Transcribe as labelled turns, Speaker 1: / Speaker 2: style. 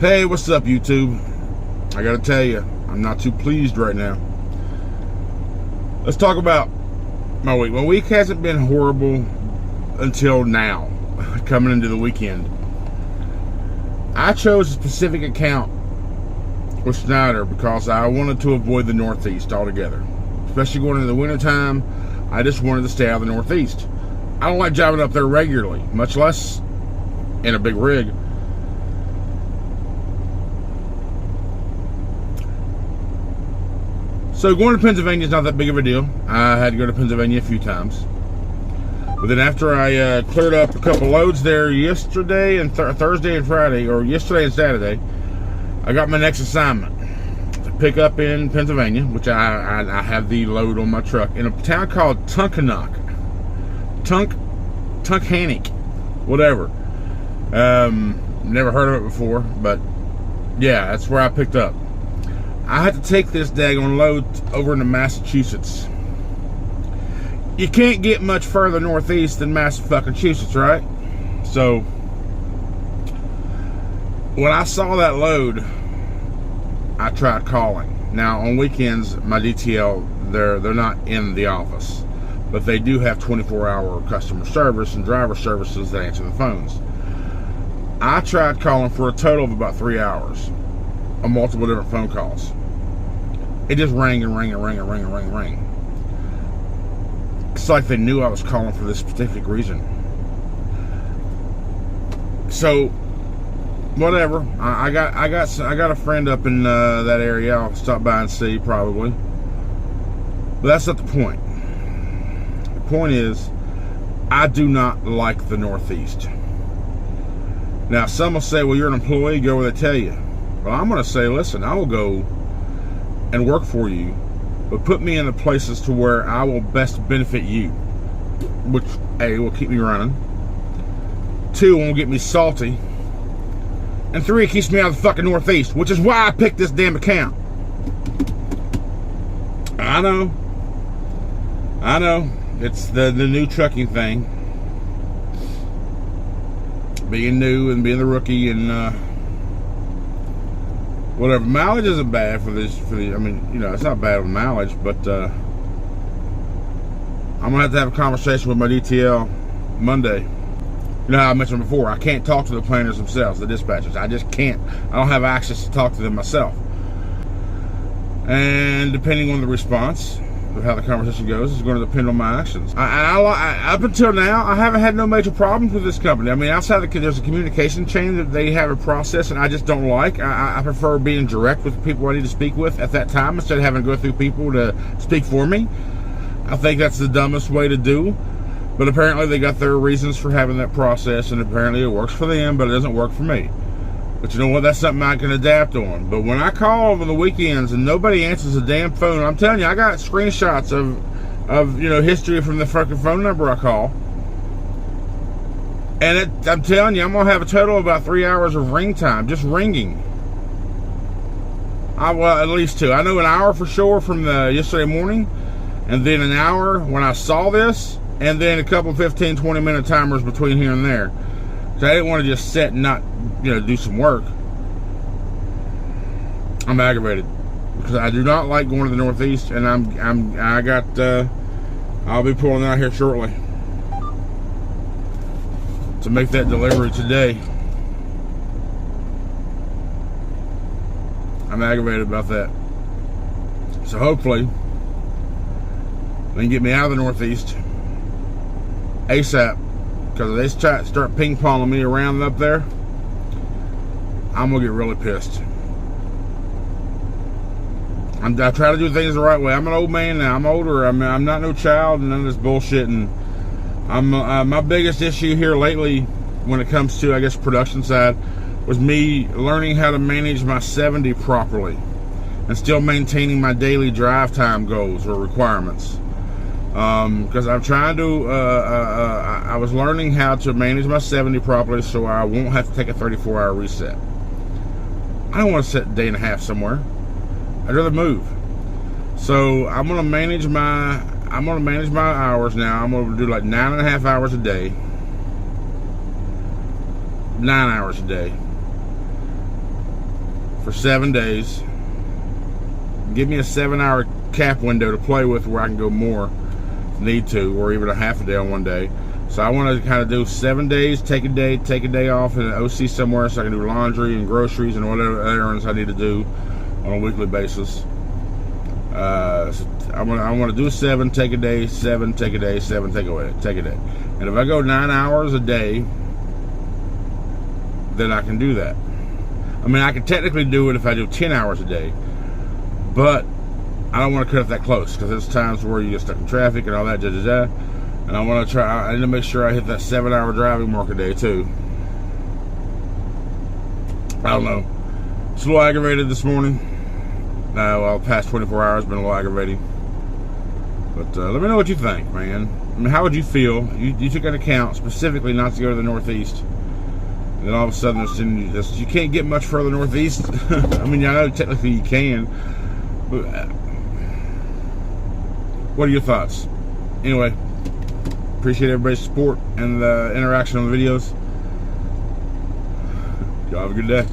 Speaker 1: Hey, what's up, YouTube? I gotta tell you, I'm not too pleased right now. Let's talk about my week. My week hasn't been horrible until now, coming into the weekend. I chose a specific account with Schneider because I wanted to avoid the Northeast altogether. Especially going into the wintertime, I just wanted to stay out of the Northeast. I don't like driving up there regularly, much less in a big rig. So going to Pennsylvania is not that big of a deal. I had to go to Pennsylvania a few times. But then after I cleared up a couple loads there yesterday and Thursday and Friday, or yesterday and Saturday, I got my next assignment to pick up in Pennsylvania, which I have the load on my truck, in a town called Tunkhannock, whatever. Never heard of it before, but yeah, that's where I picked up. I had to take this daggone load over into Massachusetts. You can't get much further northeast than Massachusetts, right? So when I saw that load, I tried calling. Now on weekends, my DTL, they're not in the office, but they do have 24-hour customer service and driver services that answer the phones. I tried calling for a total of about 3 hours on multiple different phone calls. It just rang and rang and rang and rang and rang and rang. It's like they knew I was calling for this specific reason. So, whatever. I got a friend up in that area. I'll stop by and see probably. But that's not the point. The point is, I do not like the Northeast. Now, some will say, well, you're an employee, go where they tell you. Well, I'm going to say, listen, I will go and work for you, but put me in the places to where I will best benefit you, which A, will keep me running, 2, won't get me salty, and 3, it keeps me out of the fucking Northeast, which is why I picked this damn account. I know, it's the new trucking thing, being new and being the rookie and whatever. Mileage isn't bad for the I mean, you know, it's not bad with mileage, but I'm gonna have to have a conversation with my DTL Monday. You know how I mentioned before, I can't talk to the planners themselves, the dispatchers. I just can't. I don't have access to talk to them myself. And depending on the response of how the conversation goes, is going to depend on my actions. Up until now, I haven't had no major problems with this company. I mean, outside there's a communication chain that they have a process, and I just don't like. I prefer being direct with the people I need to speak with at that time instead of having to go through people to speak for me. I think that's the dumbest way to do. But apparently they got their reasons for having that process, and apparently it works for them, but it doesn't work for me. But you know what? That's something I can adapt on. But when I call over the weekends and nobody answers the damn phone, I'm telling you, I got screenshots of you know, history from the fucking phone number I call. And I'm telling you, I'm gonna have a total of about 3 hours of ring time, just ringing. Well, at least 2. I know an hour for sure from the yesterday morning, and then an hour when I saw this, and then a couple 15, 20-minute timers between here and there. So I didn't want to just sit and not, you know, do some work. I'm aggravated because I do not like going to the Northeast, and I'll be pulling out here shortly to make that delivery today. I'm aggravated about that. So hopefully they can get me out of the Northeast ASAP. Because if they start ping-ponging me around up there, I'm going to get really pissed. I try to do things the right way. I'm an old man now. I'm older. I'm not no child and none of this bullshit. And my biggest issue here lately when it comes to, I guess, production side was me learning how to manage my 70 properly and still maintaining my daily drive time goals or requirements. Because I'm trying to, I was learning how to manage my 70 properly so I won't have to take a 34-hour reset. I don't want to sit a day and a half somewhere. I'd rather move. So I'm gonna manage my hours now. I'm gonna do like 9.5 hours a day. 9 hours a day. for 7 days. Give me a 7-hour cap window to play with where I can go more if need to, or even a half a day on one day. So I want to kind of do 7 days, take a day off in an OC somewhere so I can do laundry and groceries and whatever errands I need to do on a weekly basis. So I want to do 7, take a day, 7, take a day, 7, take a day. And if I go 9 hours a day, then I can do that. I mean, I can technically do it if I do 10 hours a day, but I don't want to cut it that close because there's times where you get stuck in traffic and all that, and I need to make sure I hit that 7-hour driving mark a day too. I don't know. It's a little aggravated this morning. Well, the past 24 hours been a little aggravating. But let me know what you think, man. I mean, how would you feel? You took an account specifically not to go to the Northeast. And then all of a sudden, you can't get much further northeast. I mean, I know technically you can. But what are your thoughts? Anyway, appreciate everybody's support and the interaction on the videos. Y'all have a good day.